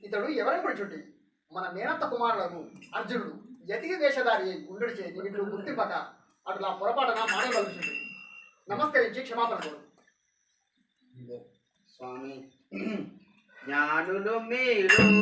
ఇతడు ఎవరిని పిలుచుండి మన మేనత్త కుమారులకు అర్జునుడు యతికి వేషధారి ఉండు చేతి వీళ్ళు గుర్తింపక అట్లా పొరపాటున మానేవలసింది. నమస్కరించి క్షమాపణ కోరు. స్వామి జ్ఞానులు మీరు